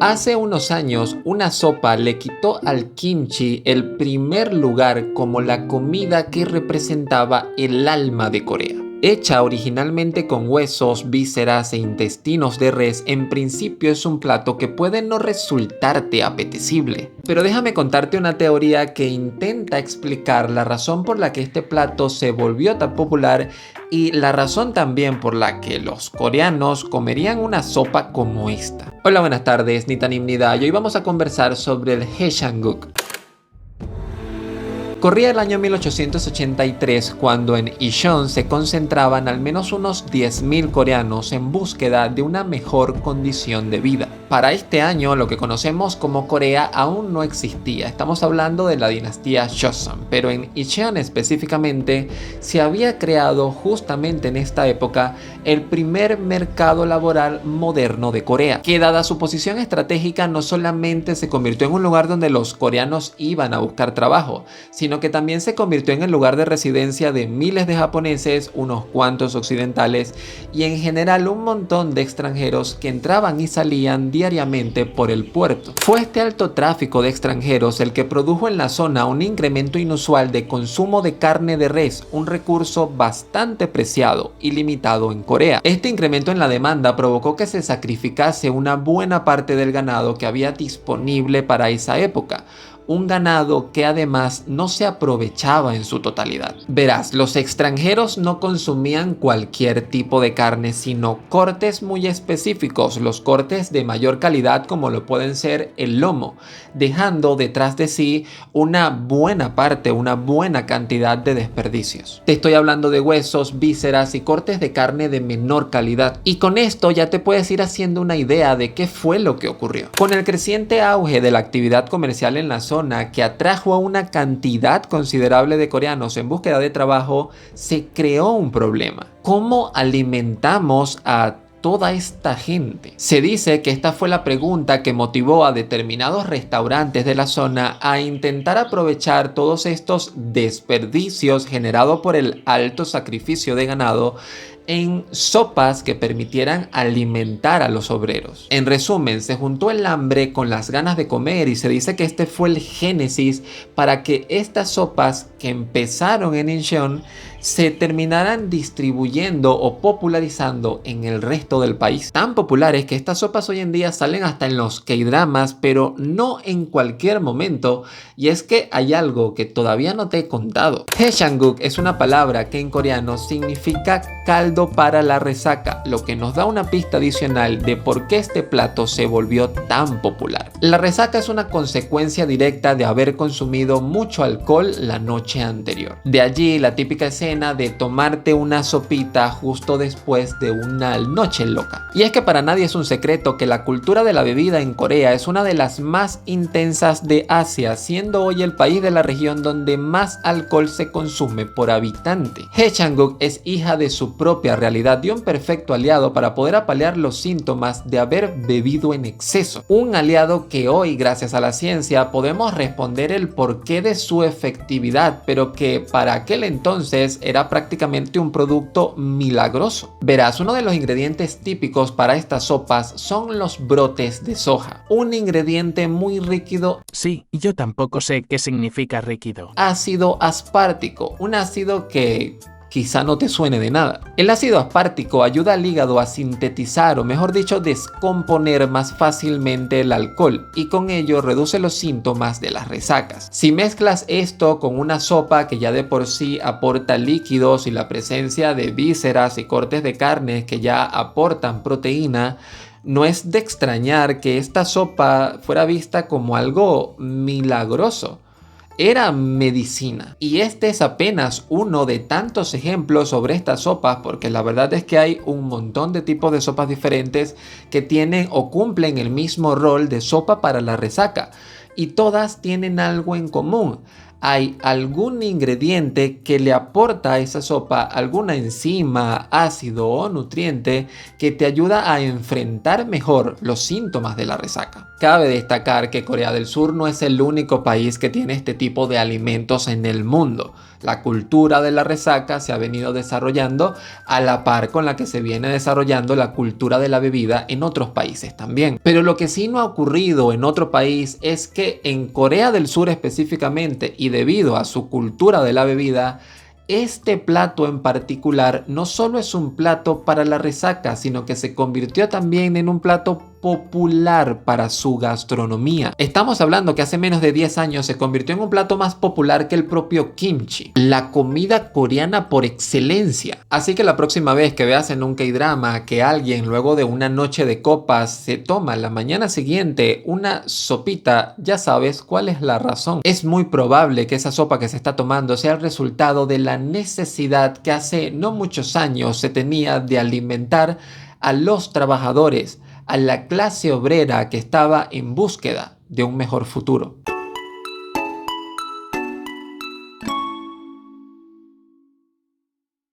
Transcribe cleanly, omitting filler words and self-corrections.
Hace unos años, una sopa le quitó al kimchi el primer lugar como la comida que representaba el alma de Corea. Hecha originalmente con huesos, vísceras e intestinos de res, en principio es un plato que puede no resultarte apetecible. Pero déjame contarte una teoría que intenta explicar la razón por la que este plato se volvió tan popular y la razón también por la que los coreanos comerían una sopa como esta. Hola, buenas tardes, Nitanim Nida, y hoy vamos a conversar sobre el Haejanguk. Corría el año 1883 cuando en Incheon se concentraban al menos unos 10.000 coreanos en búsqueda de una mejor condición de vida. Para este año, lo que conocemos como Corea aún no existía. Estamos hablando de la dinastía Joseon, pero en Incheon específicamente se había creado justamente en esta época el primer mercado laboral moderno de Corea, que dada su posición estratégica no solamente se convirtió en un lugar donde los coreanos iban a buscar trabajo, sino que también se convirtió en el lugar de residencia de miles de japoneses, unos cuantos occidentales y en general un montón de extranjeros que entraban y salían diariamente por el puerto. Fue este alto tráfico de extranjeros el que produjo en la zona un incremento inusual de consumo de carne de res, un recurso bastante preciado y limitado en Corea. Este incremento en la demanda provocó que se sacrificase una buena parte del ganado que había disponible para esa época. Un ganado que además no se aprovechaba en su totalidad. Verás, los extranjeros no consumían cualquier tipo de carne, sino cortes muy específicos, los cortes de mayor calidad como lo pueden ser el lomo, dejando detrás de sí una buena parte, una buena cantidad de desperdicios. Te estoy hablando de huesos, vísceras y cortes de carne de menor calidad. Y con esto ya te puedes ir haciendo una idea de qué fue lo que ocurrió. Con el creciente auge de la actividad comercial en la zona, que atrajo a una cantidad considerable de coreanos en búsqueda de trabajo, se creó un problema. ¿Cómo alimentamos a toda esta gente? Se dice que esta fue la pregunta que motivó a determinados restaurantes de la zona a intentar aprovechar todos estos desperdicios generados por el alto sacrificio de ganado en sopas que permitieran alimentar a los obreros. En resumen, se juntó el hambre con las ganas de comer y se dice que este fue el génesis para que estas sopas que empezaron en Incheon se terminaran distribuyendo o popularizando en el resto del país. Tan populares que estas sopas hoy en día salen hasta en los K-dramas, pero no en cualquier momento, y es que hay algo que todavía no te he contado. Haejanguk es una palabra que en coreano significa caldo para la resaca, lo que nos da una pista adicional de por qué este plato se volvió tan popular. La resaca es una consecuencia directa de haber consumido mucho alcohol la noche anterior. De allí la típica escena de tomarte una sopita justo después de una noche loca. Y es que para nadie es un secreto que la cultura de la bebida en Corea es una de las más intensas de Asia, siendo hoy el país de la región donde más alcohol se consume por habitante. Haejanguk es hija de su propia realidad y un perfecto aliado para poder apalear los síntomas de haber bebido en exceso. Un aliado que hoy, gracias a la ciencia, podemos responder el porqué de su efectividad, pero que para aquel entonces era prácticamente un producto milagroso. Verás, uno de los ingredientes típicos para estas sopas son los brotes de soja, un ingrediente muy líquido. Sí, yo tampoco sé qué significa líquido. Ácido aspartico, un ácido que quizá no te suene de nada. El ácido aspartico ayuda al hígado a sintetizar, o mejor dicho, descomponer más fácilmente el alcohol y con ello reduce los síntomas de las resacas. Si mezclas esto con una sopa que ya de por sí aporta líquidos y la presencia de vísceras y cortes de carne que ya aportan proteína, no es de extrañar que esta sopa fuera vista como algo milagroso. Era medicina. Y este es apenas uno de tantos ejemplos sobre estas sopas, porque la verdad es que hay un montón de tipos de sopas diferentes que tienen o cumplen el mismo rol de sopa para la resaca. Y todas tienen algo en común. hay algún ingrediente que le aporta a esa sopa alguna enzima, ácido o nutriente que te ayuda a enfrentar mejor los síntomas de la resaca. Cabe destacar que Corea del Sur no es el único país que tiene este tipo de alimentos en el mundo. La cultura de la resaca se ha venido desarrollando a la par con la que se viene desarrollando la cultura de la bebida en otros países también. Pero lo que sí no ha ocurrido en otro país es que en Corea del Sur específicamente, y debido a su cultura de la bebida, este plato en particular no solo es un plato para la resaca, sino que se convirtió también en un plato popular para su gastronomía. Estamos hablando que hace menos de 10 años se convirtió en un plato más popular que el propio kimchi, la comida coreana por excelencia. Así que la próxima vez que veas en un K-drama que alguien luego de una noche de copas se toma la mañana siguiente una sopita, ya sabes cuál es la razón. Es muy probable que esa sopa que se está tomando sea el resultado de la necesidad que hace no muchos años se tenía de alimentar a los trabajadores, a la clase obrera que estaba en búsqueda de un mejor futuro.